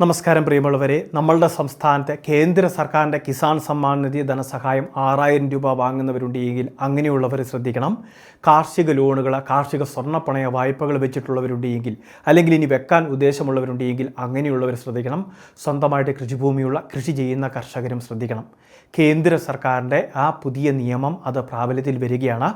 നമസ്കാരം പ്രിയമുള്ളവരെ, നമ്മളുടെ സംസ്ഥാനത്തെ കേന്ദ്ര സർക്കാരിൻ്റെ കിസാൻ സമ്മാൻ നിധി ധനസഹായം 6000 രൂപ വാങ്ങുന്നവരുണ്ടെങ്കിൽ അങ്ങനെയുള്ളവർ ശ്രദ്ധിക്കണം. കാർഷിക ലോണുകൾ, കാർഷിക സ്വർണ്ണപ്പണയ വായ്പകൾ വെച്ചിട്ടുള്ളവരുണ്ടെങ്കിൽ, അല്ലെങ്കിൽ ഇനി വെക്കാൻ ഉദ്ദേശമുള്ളവരുണ്ടെങ്കിൽ അങ്ങനെയുള്ളവർ ശ്രദ്ധിക്കണം. സ്വന്തമായിട്ട് കൃഷിഭൂമിയുള്ള കൃഷി ചെയ്യുന്ന കർഷകരും ശ്രദ്ധിക്കണം. കേന്ദ്ര സർക്കാരിൻ്റെ ആ പുതിയ നിയമം അത് പ്രാബല്യത്തിൽ വരികയാണ്.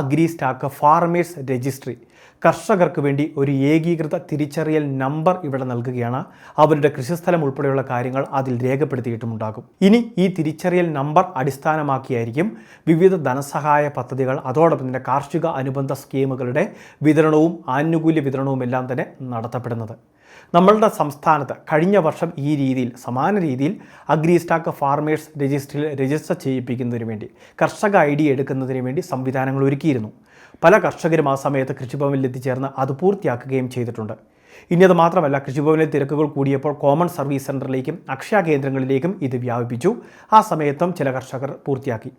അഗ്രി സ്റ്റാക്ക് ഫാർമേഴ്സ് രജിസ്ട്രി കർഷകർക്ക് വേണ്ടി ഒരു ഏകീകൃത തിരിച്ചറിയൽ നമ്പർ ഇവിടെ നൽകുകയാണ്. അവരുടെ കൃഷിസ്ഥലം ഉൾപ്പെടെയുള്ള കാര്യങ്ങൾ അതിൽ രേഖപ്പെടുത്തിയിട്ടുമുണ്ടാകും. ഇനി ഈ തിരിച്ചറിയൽ നമ്പർ അടിസ്ഥാനമാക്കിയായിരിക്കും വിവിധ ധനസഹായ പദ്ധതികൾ, അതോടൊപ്പം തന്നെ കാർഷിക അനുബന്ധ സ്കീമുകളുടെ വിതരണവും ആനുകൂല്യ വിതരണവും എല്ലാം തന്നെ നടത്തപ്പെടുന്നത്. നമ്മളുടെ സംസ്ഥാനത്ത് കഴിഞ്ഞ വർഷം ഈ രീതിയിൽ സമാന രീതിയിൽ അഗ്രി സ്റ്റാക്ക് ഫാർമേഴ്സ് രജിസ്ട്രിയിൽ രജിസ്റ്റർ ചെയ്യിപ്പിക്കുന്നതിന് വേണ്ടി, കർഷക ID എടുക്കുന്നതിന് വേണ്ടി സംവിധാനങ്ങൾ ഒരുക്കിയിരുന്നു. പല കർഷകരും ആ സമയത്ത് കൃഷിഭവനിൽ എത്തിച്ചേർന്ന് അത് പൂർത്തിയാക്കുകയും ചെയ്തിട്ടുണ്ട്. ഇനി അത് മാത്രമല്ല, കൃഷിഭവനിലെ തിരക്കുകൾ കൂടിയപ്പോൾ കോമൺ സർവീസ് സെൻ്ററിലേക്കും അക്ഷയ കേന്ദ്രങ്ങളിലേക്കും ഇത് വ്യാപിപ്പിച്ചു. ആ സമയത്തും ചില കർഷകർ പൂർത്തിയാക്കി.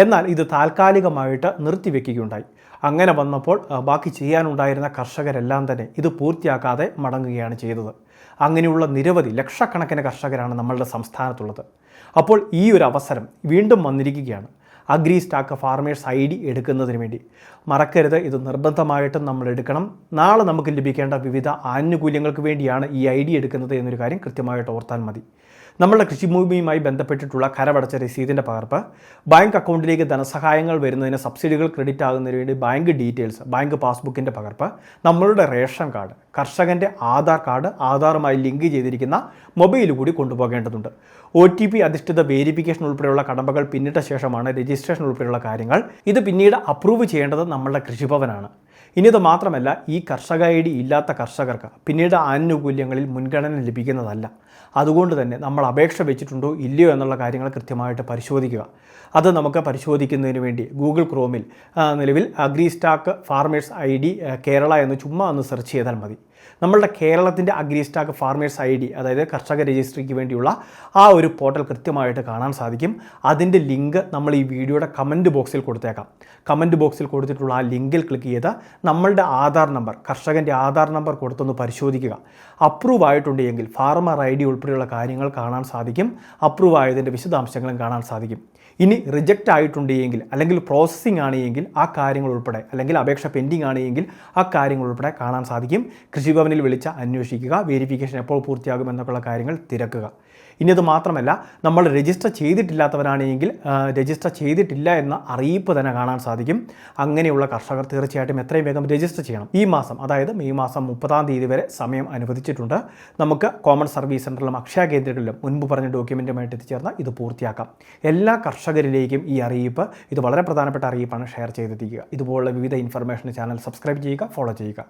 എന്നാൽ ഇത് താൽക്കാലികമായിട്ട് നിർത്തിവെക്കുകയുണ്ടായി. അങ്ങനെ വന്നപ്പോൾ ബാക്കി ചെയ്യാനുണ്ടായിരുന്ന കർഷകരെല്ലാം തന്നെ ഇത് പൂർത്തിയാക്കാതെ മടങ്ങുകയാണ് ചെയ്തത്. അങ്ങനെയുള്ള നിരവധി ലക്ഷക്കണക്കിന് കർഷകരാണ് നമ്മളുടെ സംസ്ഥാനത്തുള്ളത്. അപ്പോൾ ഈ ഒരു അവസരം വീണ്ടും വന്നിരിക്കുകയാണ്. അഗ്രി സ്റ്റാക്ക് ഫാർമേഴ്സ് ID എടുക്കുന്നതിന് വേണ്ടി മറക്കരുത്, ഇത് നിർബന്ധമായിട്ടും നമ്മൾ എടുക്കണം. നാളെ നമുക്ക് ലഭിക്കേണ്ട വിവിധ ആനുകൂല്യങ്ങൾക്ക് വേണ്ടിയാണ് ഈ ID എടുക്കുന്നത് എന്നൊരു കാര്യം കൃത്യമായിട്ട് ഓർത്താൽ മതി. നമ്മളുടെ കൃഷിഭൂമിയുമായി ബന്ധപ്പെട്ടിട്ടുള്ള കരമടച്ച രസീതിൻ്റെ പകർപ്പ്, ബാങ്ക് അക്കൗണ്ടിലേക്ക് ധനസഹായങ്ങൾ വരുന്നതിന്, സബ്സിഡികൾ ക്രെഡിറ്റ് ആകുന്നതിന് വേണ്ടി ബാങ്ക് ഡീറ്റെയിൽസ്, ബാങ്ക് പാസ്ബുക്കിൻ്റെ പകർപ്പ്, നമ്മളുടെ റേഷൻ കാർഡ്, കർഷകൻ്റെ ആധാർ കാർഡ്, ആധാറുമായി ലിങ്ക് ചെയ്തിരിക്കുന്ന മൊബൈൽ കൂടി കൊണ്ടുപോകേണ്ടതുണ്ട്. OTP അധിഷ്ഠിത വേരിഫിക്കേഷൻ ഉൾപ്പെടെയുള്ള കടമ്പകൾ പിന്നിട്ട ശേഷമാണ് രജിസ്ട്രേഷൻ ഉൾപ്പെടെയുള്ള കാര്യങ്ങൾ. ഇത് പിന്നീട് അപ്രൂവ് ചെയ്യേണ്ടത് നമ്മളുടെ കൃഷിഭവനാണ്. ഇനി ഇത് മാത്രമല്ല, ഈ കർഷക ID ഇല്ലാത്ത കർഷകർക്ക് പിന്നീട് ആനുകൂല്യങ്ങളിൽ മുൻഗണന ലഭിക്കുന്നതല്ല. അതുകൊണ്ട് തന്നെ നമ്മൾ അപേക്ഷ വെച്ചിട്ടുണ്ടോ ഇല്ലയോ എന്നുള്ള കാര്യങ്ങൾ കൃത്യമായിട്ട് പരിശോധിക്കുക. അത് നമുക്ക് പരിശോധിക്കുന്നതിന് വേണ്ടി ഗൂഗിൾ ക്രോമിൽ നിലവിൽ agri stack farmers ID Kerala എന്ന് ചുമ്മാ ഒന്ന് സെർച്ച് ചെയ്താൽ മതി. നമ്മളുടെ കേരളത്തിൻ്റെ അഗ്രി സ്റ്റാക്ക് ഫാർമേഴ്സ് ID, അതായത് കർഷക രജിസ്ട്രിക്ക് വേണ്ടിയുള്ള ആ ഒരു പോർട്ടൽ കൃത്യമായിട്ട് കാണാൻ സാധിക്കും. അതിൻ്റെ ലിങ്ക് നമ്മൾ ഈ വീഡിയോയുടെ കമൻറ്റ് ബോക്സിൽ കൊടുത്തേക്കാം. കമൻറ്റ് ബോക്സിൽ കൊടുത്തിട്ടുള്ള ആ ലിങ്കിൽ ക്ലിക്ക് ചെയ്ത് നമ്മളുടെ ആധാർ നമ്പർ, കർഷകൻ്റെ ആധാർ നമ്പർ കൊടുത്തൊന്ന് പരിശോധിക്കുക. അപ്രൂവ് ആയിട്ടുണ്ടെങ്കിൽ ഫാർമർ ID ഉൾപ്പെടെയുള്ള കാര്യങ്ങൾ കാണാൻ സാധിക്കും. അപ്രൂവ് ആയതിൻ്റെ വിശദാംശങ്ങളും കാണാൻ സാധിക്കും. ഇനി റിജക്റ്റ് ആയിട്ടുണ്ടെങ്കിൽ, അല്ലെങ്കിൽ പ്രോസസ്സിംഗ് ആണെങ്കിൽ ആ കാര്യങ്ങൾ ഉൾപ്പെടെ, അല്ലെങ്കിൽ അപേക്ഷ പെൻഡിങ് ആണെങ്കിൽ ആ കാര്യങ്ങൾ ഉൾപ്പെടെ കാണാൻ സാധിക്കും. കൃഷിഭവനിൽ വിളിച്ച് അന്വേഷിക്കുക. വെരിഫിക്കേഷൻ എപ്പോൾ പൂർത്തിയാകും എന്നൊക്കെയുള്ള കാര്യങ്ങൾ തിരക്കുക. ഇനി അത് മാത്രമല്ല, നമ്മൾ രജിസ്റ്റർ ചെയ്തിട്ടില്ലാത്തവരാണെങ്കിൽ രജിസ്റ്റർ ചെയ്തിട്ടില്ല എന്ന അറിയിപ്പ് തന്നെ കാണാൻ സാധിക്കും. അങ്ങനെയുള്ള കർഷകർ തീർച്ചയായിട്ടും എത്രയും വേഗം രജിസ്റ്റർ ചെയ്യണം. ഈ മാസം, അതായത് മെയ് മാസം 30-ാം തീയതി വരെ സമയം അനുവദിച്ചിട്ടുണ്ട്. നമുക്ക് കോമൺ സർവീസ് സെൻ്ററിലും അക്ഷയ കേന്ദ്രങ്ങളിലും മുൻപ് പറഞ്ഞ ഡോക്യുമെൻറ്റുമായിട്ട് എത്തിച്ചേർന്ന് ഇത് പൂർത്തിയാക്കാം. എല്ലാ കർഷകരിലേക്കും ഈ അറിയിപ്പ്, ഇത് വളരെ പ്രധാനപ്പെട്ട അറിയിപ്പാണ്, ഷെയർ ചെയ്തെത്തിക്കുക. ഇതുപോലുള്ള വിവിധ ഇൻഫർമേഷൻ ചാനൽ സബ്സ്ക്രൈബ് ചെയ്യുക, ഫോളോ ചെയ്യുക.